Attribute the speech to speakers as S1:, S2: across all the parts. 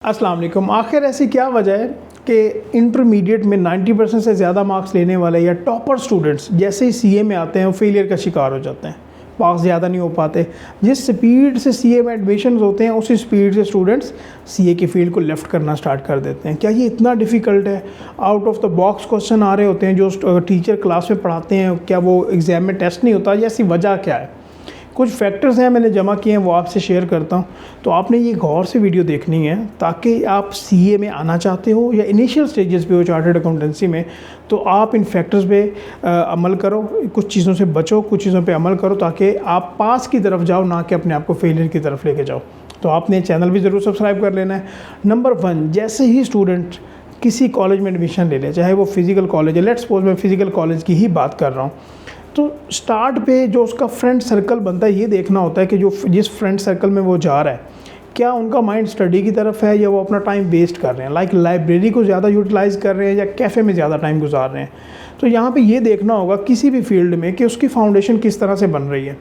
S1: अस्सलाम वालेकुम। आखिर ऐसी क्या वजह है कि इंटरमीडिएट में 90% से ज़्यादा मार्क्स लेने वाले या टॉपर स्टूडेंट्स जैसे ही सीए में आते हैं वो फेलियर का शिकार हो जाते हैं, मार्क्स ज़्यादा नहीं हो पाते। जिस स्पीड से सीए में एडमिशन होते हैं उसी स्पीड से स्टूडेंट्स सीए की फील्ड को लेफ़्ट करना स्टार्ट कर देते हैं। क्या ये इतना डिफ़िकल्ट है? Out of the box question आ रहे होते हैं जो टीचर क्लास में पढ़ाते हैं, क्या वो एग्ज़ाम में टेस्ट नहीं होता? या ऐसी वजह क्या है? कुछ फैक्टर्स हैं मैंने जमा किए हैं, वो आपसे शेयर करता हूँ। तो आपने ये गौर से वीडियो देखनी है ताकि आप सीए में आना चाहते हो या इनिशियल स्टेजेस पे हो चार्टर्ड अकाउंटेंसी में, तो आप इन फैक्टर्स पे अमल करो, कुछ चीज़ों से बचो, कुछ चीज़ों पे अमल करो ताकि आप पास की तरफ जाओ, ना कि अपने आप को फेलियर की तरफ लेके जाओ। तो आपने चैनल भी ज़रूर सब्सक्राइब कर लेना है। नंबर 1, जैसे ही स्टूडेंट किसी कॉलेज में एडमिशन ले ले, चाहे वो फिज़िकल कॉलेज है, लेट्स सपोज मैं फिज़िकल कॉलेज की ही बात कर रहा हूँ, तो स्टार्ट पे जो उसका फ्रेंड सर्कल बनता है, ये देखना होता है कि जो जिस फ्रेंड सर्कल में वो जा रहा है, क्या उनका माइंड स्टडी की तरफ है या वो अपना टाइम वेस्ट कर रहे हैं, लाइक लाइब्रेरी को ज़्यादा यूटिलाइज़ कर रहे हैं या कैफ़े में ज़्यादा टाइम गुजार रहे हैं। तो यहाँ पे ये देखना होगा किसी भी फील्ड में कि उसकी फाउंडेशन किस तरह से बन रही है।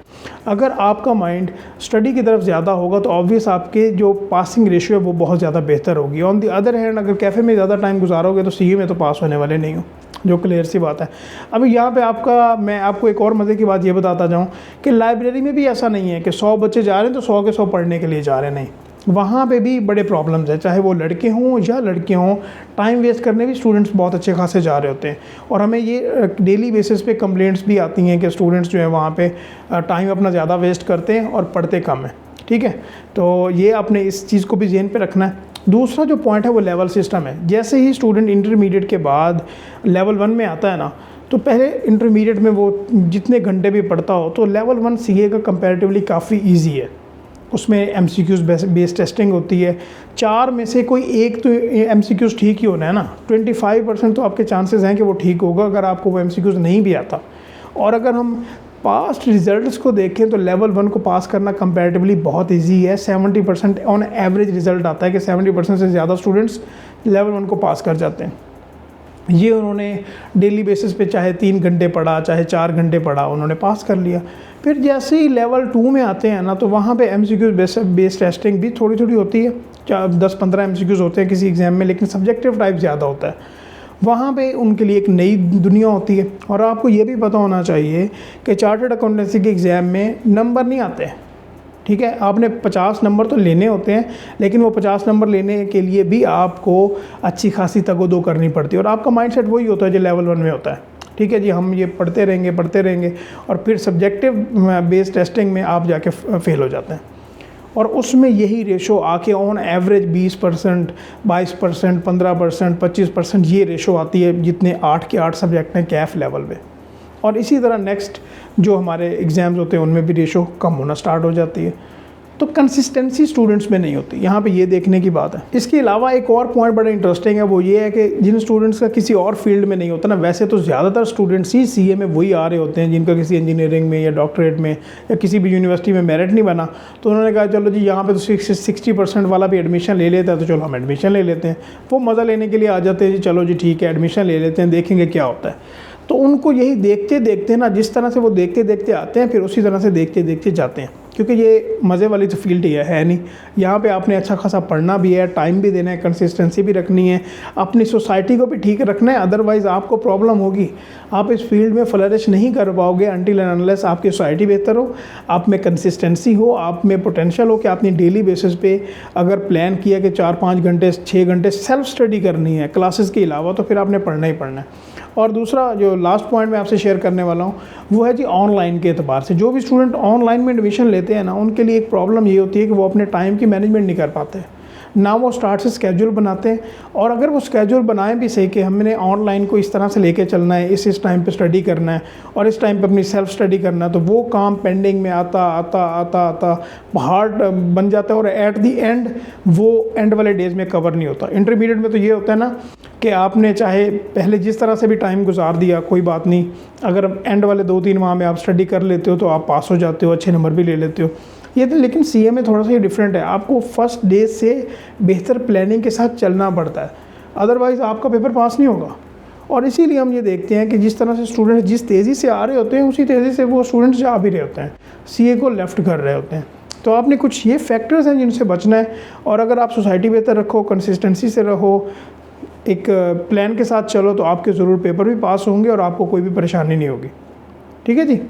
S1: अगर आपका माइंड स्टडी की तरफ ज़्यादा होगा तो ऑब्वियस आपके जो पासिंग रेशियो है वो बहुत ज़्यादा बेहतर होगी। ऑन दी अदर हैंड अगर कैफ़े में ज़्यादा टाइम गुजारोगे तो सीए में तो पास होने वाले नहीं हो, जो क्लियर सी बात है। अभी यहाँ पे मैं आपको एक और मज़े की बात ये बताता जाऊँ कि लाइब्रेरी में भी ऐसा नहीं है कि 100 बच्चे जा रहे हैं तो 100 के 100 पढ़ने के लिए जा रहे हैं, नहीं, वहाँ पे भी बड़े प्रॉब्लम्स हैं, चाहे वो लड़के हों या लड़कियाँ हों। टाइम वेस्ट करने भी स्टूडेंट्स बहुत अच्छे खासे जा रहे होते हैं और हमें ये डेली बेसिस पे कंप्लेंट्स भी आती हैं कि स्टूडेंट्स जो है वहाँ पे टाइम अपना ज़्यादा वेस्ट करते हैं और पढ़ते कम हैं। ठीक है, तो ये आपने इस चीज़ को भी ज़हन पे रखना है। दूसरा जो पॉइंट है वो लेवल सिस्टम है। जैसे ही स्टूडेंट इंटरमीडिएट के बाद लेवल 1 में आता है ना, तो पहले इंटरमीडिएट में वो जितने घंटे भी पढ़ता हो तो लेवल 1 सीए का कंपैरेटिवली काफ़ी इजी है। उसमें एमसीक्यूज़ बेस्ड टेस्टिंग होती है। 4 में से कोई एक तो एमसीक्यूज़ ठीक ही होना है ना, 25% तो आपके चांसेस हैं कि वो ठीक होगा अगर आपको वो एमसीक्यूज़ नहीं भी आता। और अगर हम पास्ट रिज़ल्ट्स को देखें तो लेवल 1 को पास करना कंपैरेटिवली बहुत इजी है। 70% ऑन एवरेज रिज़ल्ट आता है कि 70% से ज़्यादा स्टूडेंट्स लेवल 1 को पास कर जाते हैं। ये उन्होंने डेली बेसिस पे चाहे 3 घंटे पढ़ा, चाहे 4 घंटे पढ़ा, उन्होंने पास कर लिया। फिर जैसे ही लेवल 2 में आते हैं ना, तो वहाँ पे एमसीक्यूज़ बेस्ड टेस्टिंग भी थोड़ी थोड़ी होती है। 10-15 एमसीक्यूज़ होते हैं किसी एग्ज़ाम में, लेकिन सब्जेक्टिव टाइप ज़्यादा होता है। वहाँ पे उनके लिए एक नई दुनिया होती है। और आपको ये भी पता होना चाहिए कि चार्टर्ड अकाउंटेंसी के एग्ज़ाम में नंबर नहीं आते हैं। ठीक है, आपने 50 नंबर तो लेने होते हैं, लेकिन वो 50 नंबर लेने के लिए भी आपको अच्छी खासी तगोदो करनी पड़ती है और आपका माइंडसेट वही होता है जो लेवल 1 में होता है। ठीक है जी, हम ये पढ़ते रहेंगे और फिर सब्जेक्टिव बेस्ड टेस्टिंग में आप जाके फेल हो जाते हैं। और उसमें यही रेशो आके ऑन एवरेज 20%, 22%, 15%, 25% ये रेशो आती है जितने 8 के 8 सब्जेक्ट हैं कैफ लेवल पे। और इसी तरह नेक्स्ट जो हमारे एग्ज़ाम्स होते हैं उनमें भी रेशो कम होना स्टार्ट हो जाती है। तो कंसिस्टेंसी स्टूडेंट्स में नहीं होती, यहाँ पे ये देखने की बात है। इसके अलावा एक और पॉइंट बड़ा इंटरेस्टिंग है, वो ये है कि जिन स्टूडेंट्स का किसी और फील्ड में नहीं होता ना, वैसे तो ज़्यादातर स्टूडेंट्स ही सीए में वही आ रहे होते हैं जिनका किसी इंजीनियरिंग में या डॉक्टरेट में या किसी भी यूनिवर्सिटी में मेरिट नहीं बना, तो उन्होंने कहा चलो जी यहाँ पे तो 60% वाला भी एडमिशन ले लेता है, तो चलो हम एडमिशन ले लेते हैं। वो मज़ा लेने के लिए आ जाते हैं जी, चलो जी ठीक है एडमिशन ले लेते हैं, देखेंगे क्या होता है। तो उनको यही देखते देखते ना, जिस तरह से वो देखते देखते आते हैं फिर उसी तरह से देखते देखते जाते हैं, क्योंकि ये मज़े वाली तो फील्ड ही है नहीं। यहाँ पे आपने अच्छा खासा पढ़ना भी है, टाइम भी देना है, कंसिस्टेंसी भी रखनी है, अपनी सोसाइटी को भी ठीक रखना है, अदरवाइज़ आपको प्रॉब्लम होगी। आप इस फील्ड में फ्लरिश नहीं कर पाओगे अनटिल एंड अनलेस आपकी सोसाइटी बेहतर हो, आप में कंसिस्टेंसी हो, आप में पोटेंशियल हो कि आपने डेली बेसिस पे अगर प्लान किया कि 4-5 घंटे 6 घंटे सेल्फ स्टडी करनी है क्लासेस के अलावा, तो फिर आपने पढ़ना ही पढ़ना है। और दूसरा जो लास्ट पॉइंट मैं आपसे शेयर करने वाला हूँ वो है जी ऑनलाइन के एतबार से। जो भी स्टूडेंट ऑनलाइन में एडमिशन लेते हैं ना, उनके लिए एक प्रॉब्लम ये होती है कि वो अपने टाइम की मैनेजमेंट नहीं कर पाते, ना वो स्टार्ट से स्केड्यूल बनाते हैं। और अगर वो स्केड्यूल बनाएं भी सही कि हमने ऑनलाइन को इस तरह से लेके चलना है, इस टाइम पे स्टडी करना है और इस टाइम पे अपनी सेल्फ स्टडी करना है, तो वो काम पेंडिंग में आता हार्ड बन जाता है और एट दी एंड वो एंड वाले डेज़ में कवर नहीं होता। इंटरमीडिएट में तो ये होता है ना कि आपने चाहे पहले जिस तरह से भी टाइम गुजार दिया कोई बात नहीं, अगर एंड वाले 2-3 माह में आप स्टडी कर लेते हो तो आप पास हो जाते हो, अच्छे नंबर भी ले लेते हो। ये तो लेकिन सीए में थोड़ा सा ये डिफरेंट है, आपको फर्स्ट डे से बेहतर प्लानिंग के साथ चलना पड़ता है, अदरवाइज़ आपका पेपर पास नहीं होगा। और इसीलिए हम ये देखते हैं कि जिस तरह से स्टूडेंट्स जिस तेज़ी से आ रहे होते हैं उसी तेज़ी से वो स्टूडेंट्स जा भी रहे होते हैं, सीए को लेफ़्ट कर रहे होते हैं। तो आपने कुछ ये फैक्टर्स हैं जिनसे बचना है, और अगर आप सोसाइटी बेहतर रखो, कंसिस्टेंसी से रहो, एक प्लान के साथ चलो, तो आपके ज़रूर पेपर भी पास होंगे और आपको कोई भी परेशानी नहीं होगी। ठीक है जी।